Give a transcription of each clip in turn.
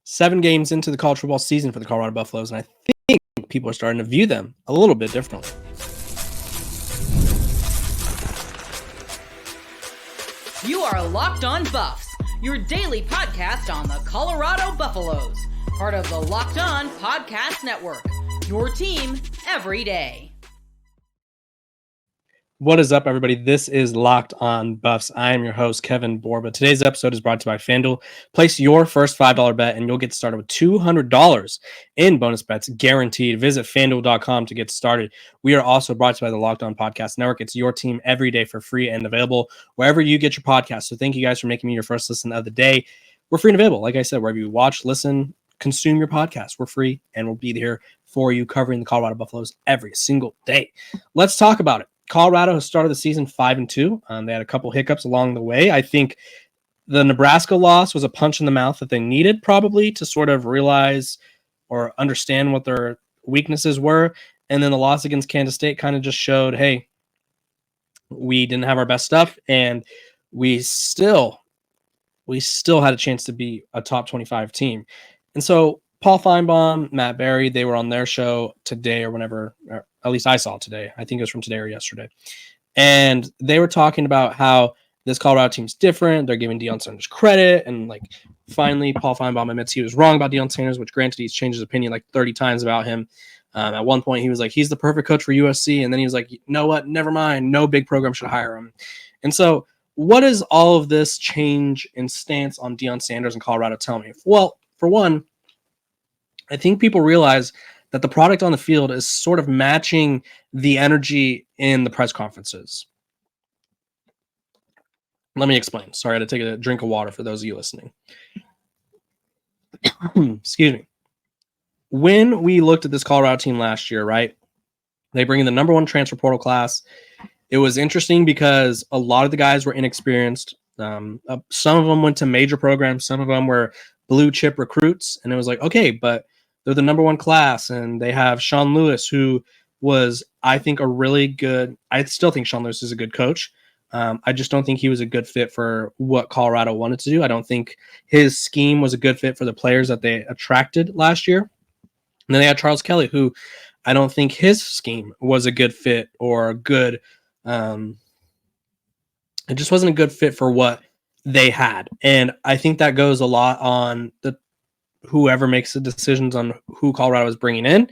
7 games into the college football season for the Colorado Buffaloes, and I think people are starting to view them a little bit differently. You are Locked On Buffs, your daily podcast on the Colorado Buffaloes, part of the Locked On Podcast Network, your team every day. What is up, everybody? This is Locked On Buffs. I am your host, Kevin Borba. Today's episode is brought to you by FanDuel. Place your first $5 bet, and you'll get started with $200 in bonus bets guaranteed. Visit FanDuel.com to get started. We are also brought to you by the Locked On Podcast Network. It's your team every day for free and available wherever you get your podcast. So thank you guys for making me your first listen of the day. We're free and available. Like I said, wherever you watch, listen, consume your podcast, we're free, and we'll be here for you covering the Colorado Buffaloes every single day. Let's talk about it. Colorado has started the season 5-2. They had a couple hiccups along the way. I think the Nebraska loss was a punch in the mouth that they needed probably to sort of realize or understand what their weaknesses were. And then the loss against Kansas State kind of just showed, hey, we didn't have our best stuff, and we still had a chance to be a top 25 team. And so Paul Feinbaum, Matt Berry, they were on their show today or whenever, or at least I saw today. I think it was from today or yesterday. And they were talking about how this Colorado team's different. They're giving Deion Sanders credit. And like finally, Paul Feinbaum admits he was wrong about Deion Sanders, which granted he's changed his opinion like 30 times about him. At one point, he was like, he's the perfect coach for USC. And then he was like, you know what? Never mind. No big program should hire him. And so what does all of this change in stance on Deion Sanders and Colorado tell me? Well, for one, I think people realize that the product on the field is sort of matching the energy in the press conferences. Let me explain. Sorry, I had to take a drink of water for those of you listening. Excuse me. When we looked at this Colorado team last year, right, they bring in the number one transfer portal class. It was interesting because a lot of the guys were inexperienced. Some of them went to major programs. Some of them were blue chip recruits. And it was like, okay, but they're the number one class, and they have Sean Lewis, who was, I think, a really good – I still think Sean Lewis is a good coach. I just don't think he was a good fit for what Colorado wanted to do. I don't think his scheme was a good fit for the players that they attracted last year. And then they had Charles Kelly, who I don't think his scheme was a good fit or a good it just wasn't a good fit for what they had. And I think that goes a lot on the whoever makes the decisions on who Colorado is bringing in.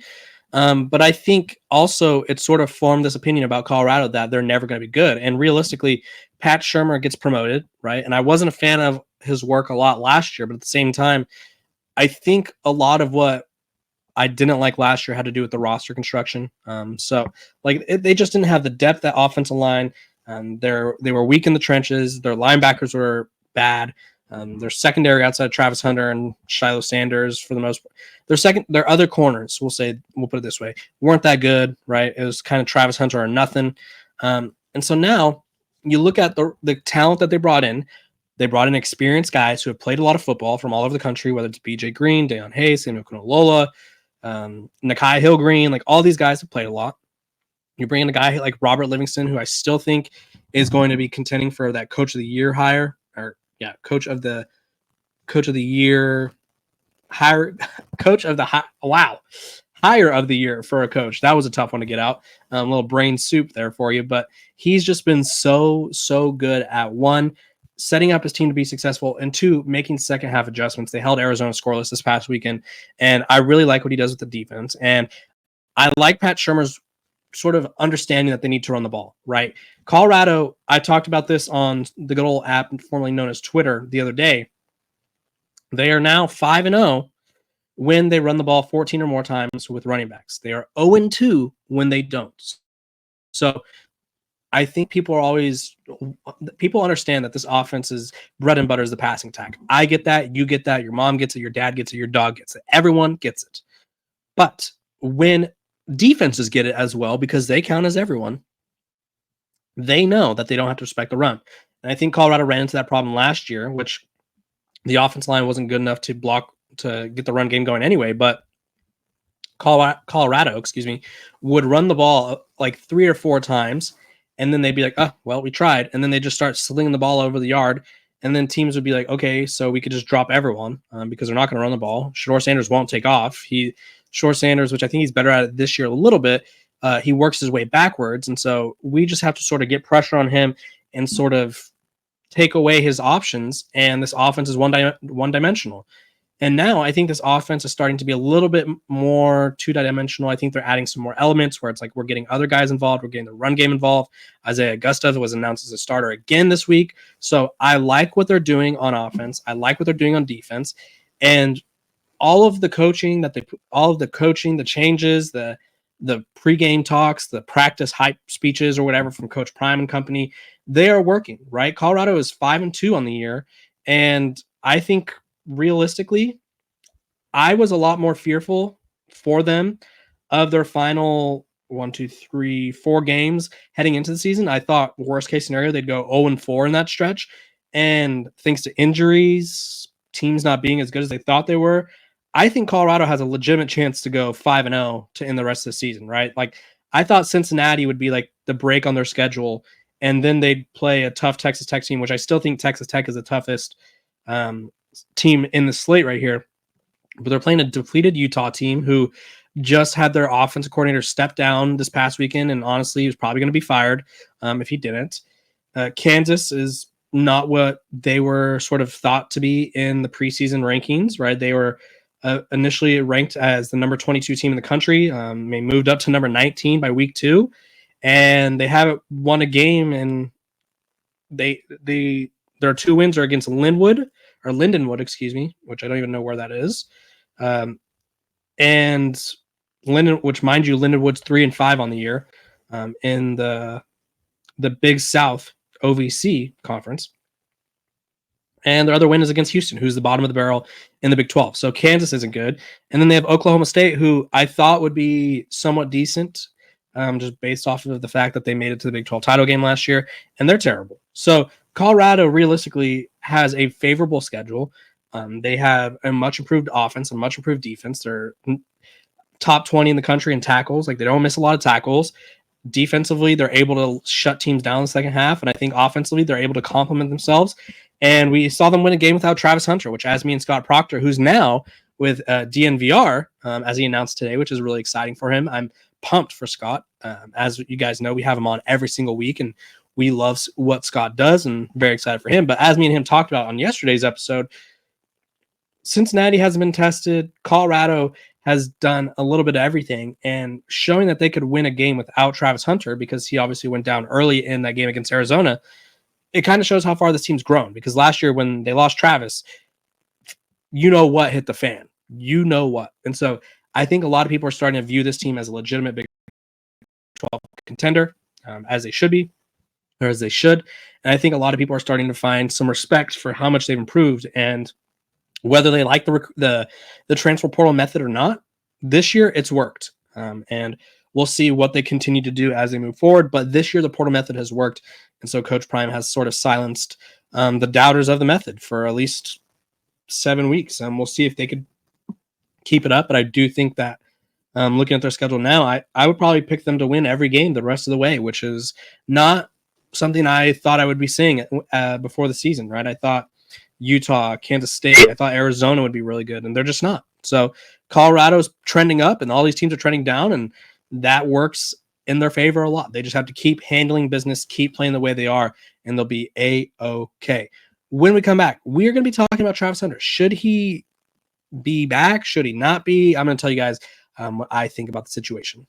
But I think also it sort of formed this opinion about Colorado that they're never going to be good. And realistically, Pat Shurmur gets promoted, right? And I wasn't a fan of his work a lot last year, but at the same time, I think a lot of what I didn't like last year had to do with the roster construction. They just didn't have the depth, that offensive line. They were weak in the trenches. Their linebackers were bad. Their secondary outside Travis Hunter and Shiloh Sanders, for the most part, their other corners, we'll put it this way, weren't that good, right? It was kind of Travis Hunter or nothing. And so now you look at the talent that they brought in. They brought in experienced guys who have played a lot of football from all over the country, whether it's BJ Green, Deion Hayes, Samuel Kunolola, Nakai Hillgreen, like all these guys have played a lot. You bring in a guy like Robert Livingston, who I still think is going to be contending for that coach of the year hire, coach of the year hire, hire of the year for a coach. That was a tough one to get out. A little brain soup there for you, but he's just been so good at one, setting up his team to be successful, and two, making second half adjustments. They held Arizona scoreless this past weekend, and I really like what he does with the defense. And I like Pat Shurmur's sort of understanding that they need to run the ball, right? Colorado, I talked about this on the good old app formerly known as Twitter the other day. They are now 5-0 when they run the ball 14 or more times with running backs. They are 0-2 when they don't. So I think people understand that this offense is bread and butter is the passing attack. I get that. You get that. Your mom gets it. Your dad gets it. Your dog gets it. Everyone gets it. But when defenses get it as well, because they count as everyone, they know that they don't have to respect the run. And I think Colorado ran into that problem last year, which the offensive line wasn't good enough to get the run game going anyway. But Colorado, would run the ball like 3 or 4 times, and then they'd be like, oh, well, we tried. And then they just start slinging the ball over the yard. And then teams would be like, okay, so we could just drop everyone because they're not going to run the ball. Shador Sanders won't take off. Shador Sanders, which I think he's better at it this year a little bit, he works his way backwards. And so we just have to sort of get pressure on him and sort of take away his options. And this offense is one-dimensional. And now I think this offense is starting to be a little bit more two-dimensional. I think they're adding some more elements where it's like we're getting other guys involved. We're getting the run game involved. Isaiah Augusta was announced as a starter again this week. So I like what they're doing on offense. I like what they're doing on defense. And all of the coaching, the changes, the pregame talks, the practice hype speeches or whatever from Coach Prime and company, they are working, right? Colorado is 5-2 on the year. And I think realistically, I was a lot more fearful for them of their final 4 games heading into the season. I thought worst case scenario, they'd go 0-4 in that stretch. And thanks to injuries, teams not being as good as they thought they were, I think Colorado has a legitimate chance to go 5-0 to end the rest of the season, right? Like I thought Cincinnati would be like the break on their schedule, and then they'd play a tough Texas Tech team, which I still think Texas Tech is the toughest team in the slate right here. But they're playing a depleted Utah team who just had their offensive coordinator step down this past weekend, and honestly, he was probably going to be fired if he didn't. Kansas is not what they were sort of thought to be in the preseason rankings, right? They were initially ranked as the number 22 team in the country. They moved up to number 19 by week 2, and they haven't won a game. And their 2 wins are against Lindenwood, which I don't even know where that is. And which mind you, Lindenwood's 3-5 on the year in the Big South OVC conference. And their other win is against Houston, who's the bottom of the barrel in the Big 12. So Kansas isn't good. And then they have Oklahoma State, who I thought would be somewhat decent, just based off of the fact that they made it to the Big 12 title game last year, and they're terrible. So Colorado realistically has a favorable schedule. They have a much improved offense and much improved defense. They're top 20 in the country in tackles. Like they don't miss a lot of tackles. Defensively, they're able to shut teams down in the second half. And I think offensively, they're able to complement themselves. And we saw them win a game without Travis Hunter, which has me and Scott Proctor, who's now with DNVR, as he announced today, which is really exciting for him. I'm pumped for Scott. As you guys know, we have him on every single week, and we love what Scott does, and very excited for him. But as me and him talked about on yesterday's episode, Cincinnati hasn't been tested. Colorado has done a little bit of everything, and showing that they could win a game without Travis Hunter, because he obviously went down early in that game against Arizona. It kind of shows how far this team's grown, because last year when they lost Travis, you know what hit the fan. You know what. And so I think a lot of people are starting to view this team as a legitimate Big 12 contender, as they should be, or as they should. And I think a lot of people are starting to find some respect for how much they've improved, and whether they like the transfer portal method or not, this year it's worked. And we'll see what they continue to do as they move forward. But this year the portal method has worked. And so Coach Prime has sort of silenced the doubters of the method for at least 7 weeks. We'll see if they could keep it up. But I do think that looking at their schedule now, I would probably pick them to win every game the rest of the way, which is not something I thought I would be seeing before the season, right? I thought Utah, Kansas State, I thought Arizona would be really good, and they're just not. So Colorado's trending up, and all these teams are trending down, and that works in their favor a lot. They just have to keep handling business, keep playing the way they are, and they'll be A-okay. When we come back, we are going to be talking about Travis Hunter. Should he be back? Should he not be? I'm going to tell you guys what I think about the situation.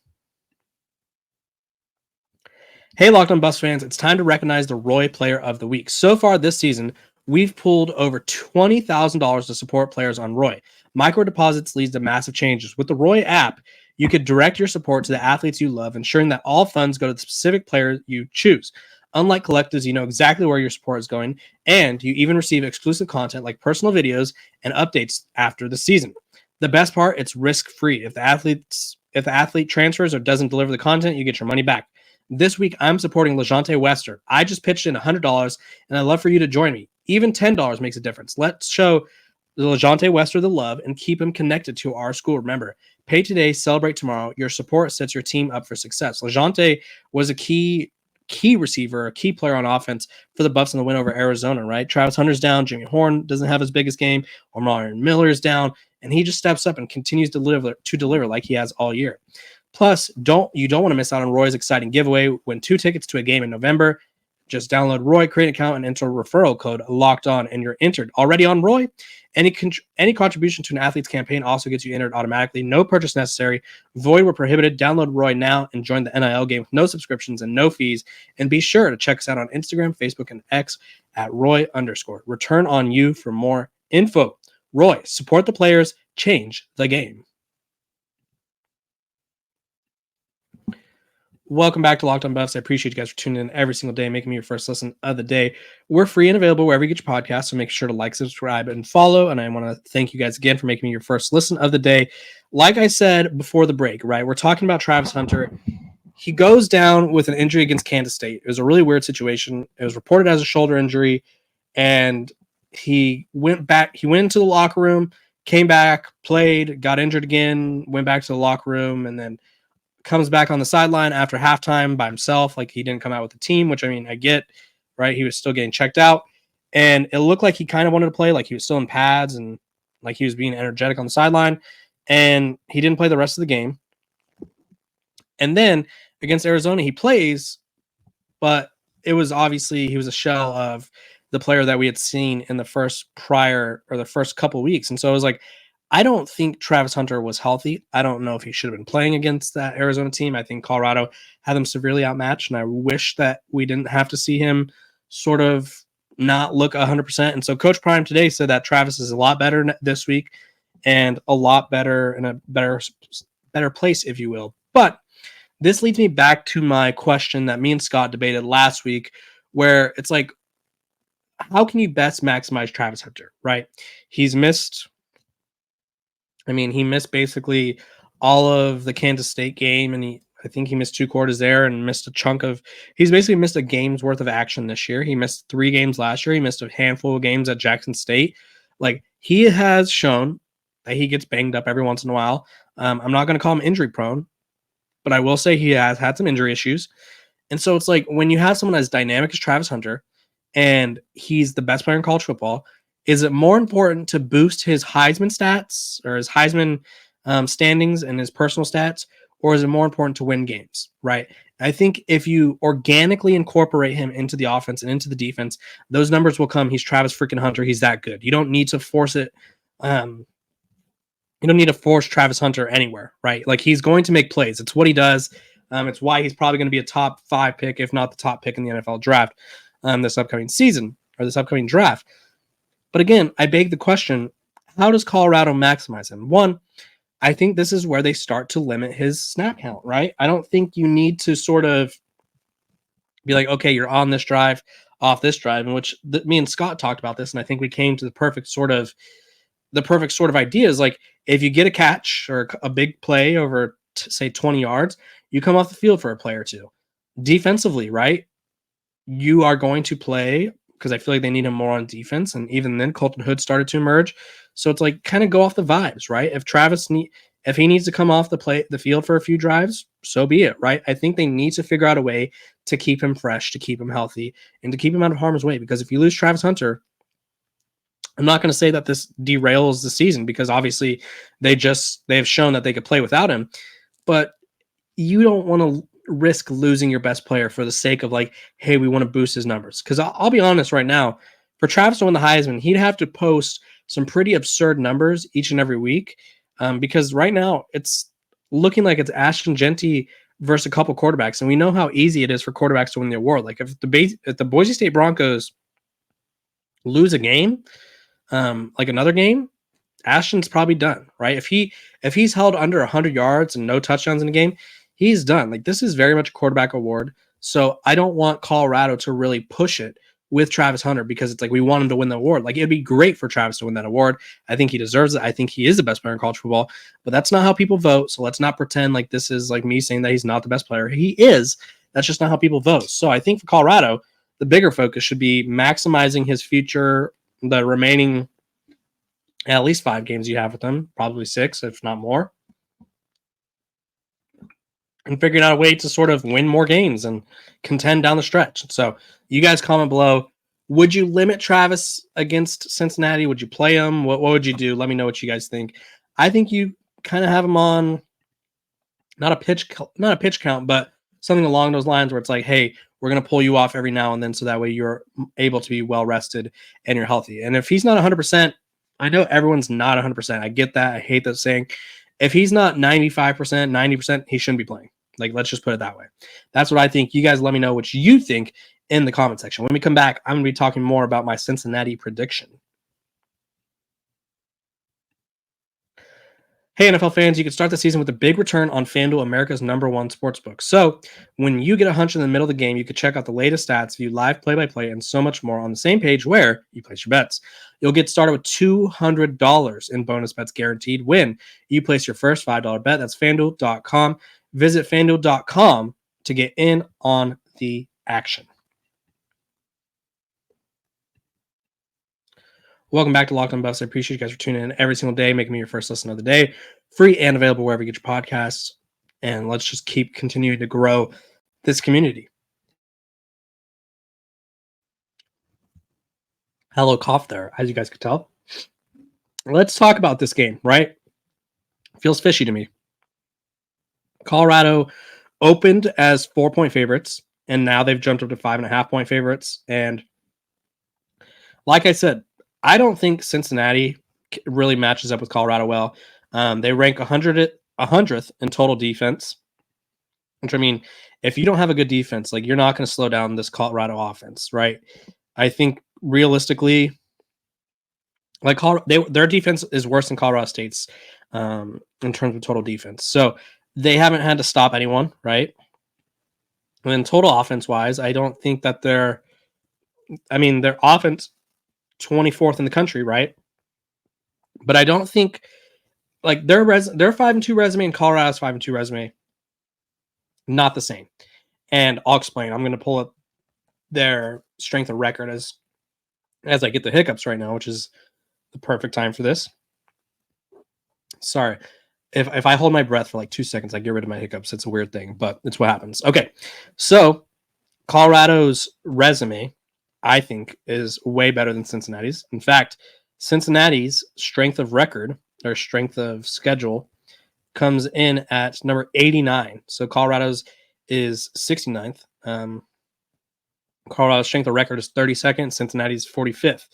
Hey, Locked On Buffs fans, it's time to recognize the Roy Player of the Week. So far this season, we've pulled over $20,000 to support players on Roy. Micro deposits leads to massive changes. With the Roy app, you could direct your support to the athletes you love, ensuring that all funds go to the specific player you choose. Unlike collectives, you know exactly where your support is going, and you even receive exclusive content like personal videos and updates after the season. The best part, it's risk-free. If the athlete transfers or doesn't deliver the content, you get your money back. This week, I'm supporting LeJonte Wester. I just pitched in $100, and I'd love for you to join me. Even $10 makes a difference. Let's show LeJonte Wester the love and keep him connected to our school. Remember, pay today, celebrate tomorrow. Your support sets your team up for success. LeJonte was a key key receiver, a key player on offense for the Buffs in the win over Arizona, right? Travis Hunter's down, Jimmy Horn doesn't have his biggest game, Omar Miller's down, and he just steps up and continues to deliver like he has all year. Plus, you don't want to miss out on Roy's exciting giveaway. Win 2 tickets to a game in November. Just download Roy, create an account, and enter referral code Locked On, and you're entered. Already on Roy? Any contribution to an athlete's campaign also gets you entered automatically. No purchase necessary. Void where prohibited. Download Roy now and join the NIL game with no subscriptions and no fees. And be sure to check us out on Instagram, Facebook, and X at Roy_. Return on you for more info. Roy, support the players, change the game. Welcome back to Locked On Buffs. I appreciate you guys for tuning in every single day, making me your first listen of the day. We're free and available wherever you get your podcasts, so make sure to like, subscribe, and follow. And I want to thank you guys again for making me your first listen of the day. Like I said before the break, right, we're talking about Travis Hunter. He goes down with an injury against Kansas State. It was a really weird situation. It was reported as a shoulder injury, and he went into the locker room, came back, played, got injured again, went back to the locker room, and then comes back on the sideline after halftime by himself. Like, he didn't come out with the team, which, I mean, I get, right? He was still getting checked out, and it looked like he kind of wanted to play, like he was still in pads and like he was being energetic on the sideline, and he didn't play the rest of the game. And then against Arizona, he plays, but it was obviously, he was a shell of the player that we had seen in the first couple weeks. And so it was like, I don't think Travis Hunter was healthy. I don't know if he should have been playing against that Arizona team. I think Colorado had them severely outmatched, and I wish that we didn't have to see him sort of not look 100%. And so Coach Prime today said that Travis is a lot better this week and a lot better in a better place, if you will. But this leads me back to my question that me and Scott debated last week, where it's like, how can you best maximize Travis Hunter, right? He missed basically all of the Kansas State game, and I think he missed 2 quarters there and missed a chunk of – he's basically missed a game's worth of action this year. He missed 3 games last year. He missed a handful of games at Jackson State. Like, he has shown that he gets banged up every once in a while. I'm not going to call him injury prone, but I will say he has had some injury issues. And so it's like, when you have someone as dynamic as Travis Hunter and he's the best player in college football, is it more important to boost his Heisman stats or his Heisman standings and his personal stats, or is it more important to win games, right? I think if you organically incorporate him into the offense and into the defense, those numbers will come. He's Travis freaking Hunter. He's that good. You don't need to force it. You don't need to force Travis Hunter anywhere, right? Like, he's going to make plays. It's what he does. It's why he's probably going to be a top 5 pick, if not the top pick in the NFL draft this upcoming season or this upcoming draft. But again, I beg the question, how does Colorado maximize him? One, I think this is where they start to limit his snap count, right? I don't think you need to sort of be like, okay, you're on this drive, off this drive, in which me and Scott talked about this, and I think we came to the perfect sort of idea is like, if you get a catch or a big play over, say, 20 yards, you come off the field for a play or two. Defensively, right? You are going to play, because I feel like they need him more on defense. And even then, Colton Hood started to emerge. So it's like, kind of go off the vibes, right? If he needs to come off the field for a few drives, so be it, right? I think they need to figure out a way to keep him fresh, to keep him healthy, and to keep him out of harm's way. Because if you lose Travis Hunter, I'm not going to say that this derails the season, because obviously they have shown that they could play without him. But you don't want to risk losing your best player for the sake of like, hey, we want to boost his numbers. Because I'll be honest right now, for Travis to win the Heisman, he'd have to post some pretty absurd numbers each and every week, because right now it's looking like it's Ashton Genty versus a couple quarterbacks, and we know how easy it is for quarterbacks to win the award. Like, if the Boise State Broncos lose a game, like another game, Ashton's probably done, right? If he's held under 100 yards and no touchdowns in a game, he's done. Like, this is very much a quarterback award. So I don't want Colorado to really push it with Travis Hunter, because it's like, we want him to win the award. Like, it'd be great for Travis to win that award. I think he deserves it. I think he is the best player in college football, but that's not how people vote. So let's not pretend like this is like me saying that he's not the best player. He is. That's just not how people vote. So I think for Colorado, the bigger focus should be maximizing his future, the remaining at least 5 games you have with him, probably 6, if not more. and figuring out a way to sort of win more games and contend down the stretch. So you guys comment below. Would you limit Travis against Cincinnati? Would you play him? What would you do? Let me know what you guys think. I think you kind of have him on not a pitch count, but something along those lines where it's like, hey, we're going to pull you off every now and then so that way you're able to be well rested and you're healthy. And if he's not 100%, I know everyone's not 100%. I get that. I hate that saying. If he's not 95%, 90%, he shouldn't be playing. Like, let's just put it that way. That's what I think. You guys let me know what you think in the comment section. When we come back, I'm going to be talking more about my Cincinnati prediction. Hey, NFL fans, you can start the season with a big return on FanDuel, America's #1 sportsbook. So when you get a hunch in the middle of the game, you can check out the latest stats, view live play-by-play, and so much more on the same page where you place your bets. You'll get started with $200 in bonus bets guaranteed when you place your first $5 bet. That's FanDuel.com. Visit FanDuel.com to get in on the action. Welcome back to Locked On Buffs. I appreciate you guys for tuning in every single day, making me your first listen of the day. Free and available wherever you get your podcasts. And let's just keep continuing to grow this community. Hello, cough there, as you guys could tell. Let's talk about this game, right? Feels fishy to me. Colorado opened as 4-point favorites, and now they've jumped up to 5.5-point favorites. And like I said, I don't think Cincinnati really matches up with Colorado well. They rank 100th in total defense, which, I mean, if you don't have a good defense, like, you're not going to slow down this Colorado offense, right? I think realistically, like, their defense is worse than Colorado State's in terms of total defense. So they haven't had to stop anyone, right? And then total offense-wise, I don't think that their offense 24th in the country, right? But I don't think, like, their 5-2 resume and Colorado's 5-2 resume, not the same. And I'll explain. I'm going to pull up their strength of record as I get the hiccups right now, which is the perfect time for this. Sorry. If I hold my breath for like 2 seconds, I get rid of my hiccups. It's a weird thing, but it's what happens. Okay. So Colorado's resume, I think, is way better than Cincinnati's. In fact, Cincinnati's strength of record or strength of schedule comes in at number 89. So Colorado's is 69th. Colorado's strength of record is 32nd. Cincinnati's 45th.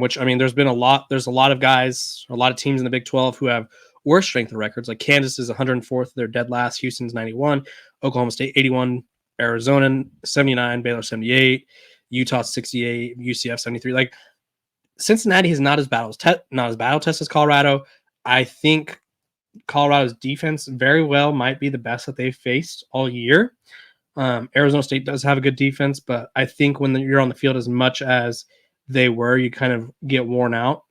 Which, I mean, there's a lot of guys, a lot of teams in the Big 12 who have worse strength of records. Like Kansas is 104th. They're dead last. Houston's 91. Oklahoma State 81. Arizona 79. Baylor 78. Utah 68, UCF 73. Like, Cincinnati is not as battle tested as Colorado. I think Colorado's defense very well might be the best that they've faced all year. Arizona State does have a good defense, but I think when you're on the field as much as they were, you kind of get worn out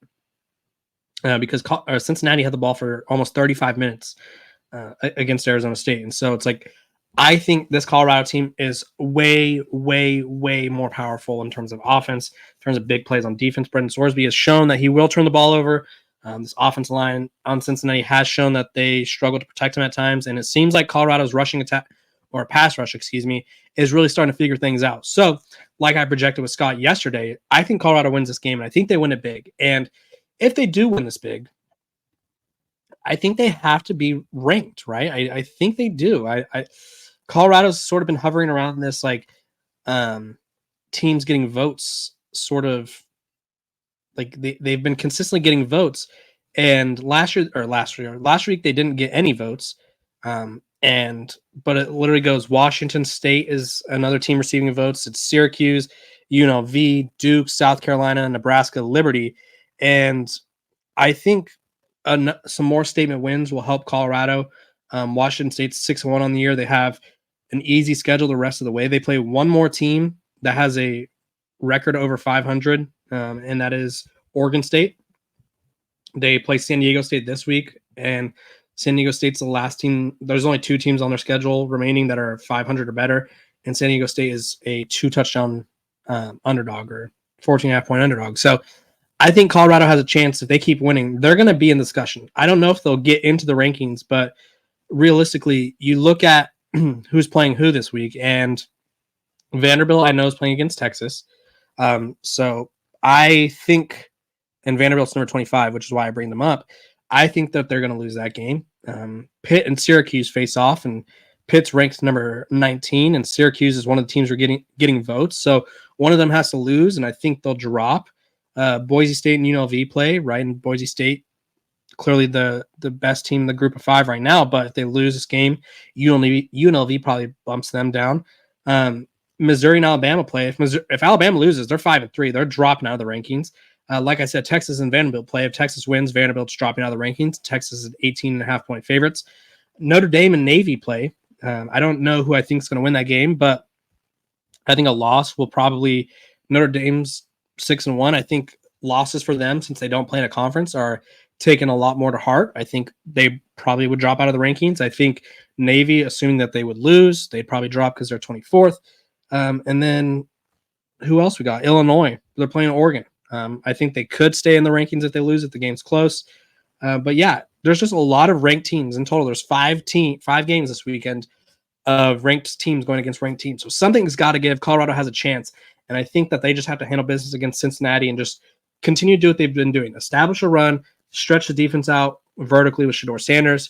because Cincinnati had the ball for almost 35 minutes against Arizona State. And so it's like, I think this Colorado team is way, way, way more powerful in terms of offense, in terms of big plays on defense. Brendan Sorsby has shown that he will turn the ball over. This offensive line on Cincinnati has shown that they struggle to protect him at times, and it seems like Colorado's rushing attack, or pass rush, is really starting to figure things out. So, like I projected with Scott yesterday, I think Colorado wins this game, and I think they win it big. And if they do win this big, I think they have to be ranked, right? I think they do. Colorado's sort of been hovering around this, like, teams getting votes, sort of like they've been consistently getting votes. And last week they didn't get any votes. But it literally goes Washington State is another team receiving votes. It's Syracuse, UNLV, Duke, South Carolina, Nebraska, Liberty. And I think some more statement wins will help Colorado. Washington State's 6-1 on the year. They have an easy schedule the rest of the way. They play one more team that has a record over 500, and that is Oregon State. They play San Diego State this week, and San Diego State's the last team. There's only 2 teams on their schedule remaining that are 500 or better, and San Diego State is a 2-touchdown underdog or 14.5-point underdog. So I think Colorado has a chance. If they keep winning, they're going to be in discussion. I don't know if they'll get into the rankings, but realistically, you look at who's playing who this week. And Vanderbilt, I know, is playing against Texas. So I think, and Vanderbilt's number 25, which is why I bring them up. I think that they're going to lose that game. Pitt and Syracuse face off, and Pitt's ranked number 19, and Syracuse is one of the teams we're getting votes. So one of them has to lose, and I think they'll drop. Boise State and UNLV play, right? And Boise State, clearly the best team in the group of 5 right now, but if they lose this game, UNLV probably bumps them down. Missouri and Alabama play. If Alabama loses, they're 5-3. They're dropping out of the rankings. Like I said, Texas and Vanderbilt play. If Texas wins, Vanderbilt's dropping out of the rankings. Texas is 18.5-point favorites. Notre Dame and Navy play. I don't know who I think is going to win that game, but I think a loss will probably Notre Dame's 6-1. I think losses for them, since they don't play in a conference, are taken a lot more to heart. I think they probably would drop out of the rankings. I think Navy, assuming that they would lose, they'd probably drop because they're 24th. And then who else we got? Illinois. They're playing Oregon. I think they could stay in the rankings if they lose, if the game's close. But yeah, there's just a lot of ranked teams in total. There's 5 games this weekend of ranked teams going against ranked teams. So something's got to give. Colorado has a chance. And I think that they just have to handle business against Cincinnati and just continue to do what they've been doing. Establish a run, stretch the defense out vertically with Shedeur Sanders,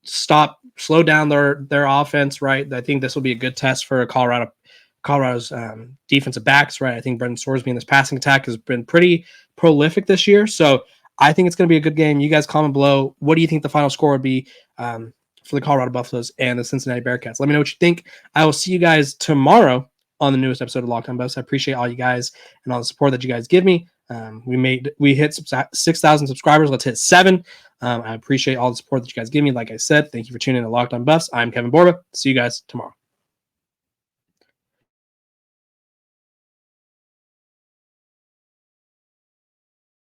slow down their offense, right? I think this will be a good test for Colorado's defensive backs, right? I think Brendan Sorsby in this passing attack has been pretty prolific this year. So I think it's going to be a good game. You guys comment below. What do you think the final score would be for the Colorado Buffaloes and the Cincinnati Bearcats? Let me know what you think. I will see you guys tomorrow on the newest episode of Locked On Buffs. I appreciate all you guys and all the support that you guys give me. We hit 6,000 subscribers. Let's hit 7. I appreciate all the support that you guys give me. Like I said, thank you for tuning in to Locked On Buffs. I'm Kevin Borba. See you guys tomorrow.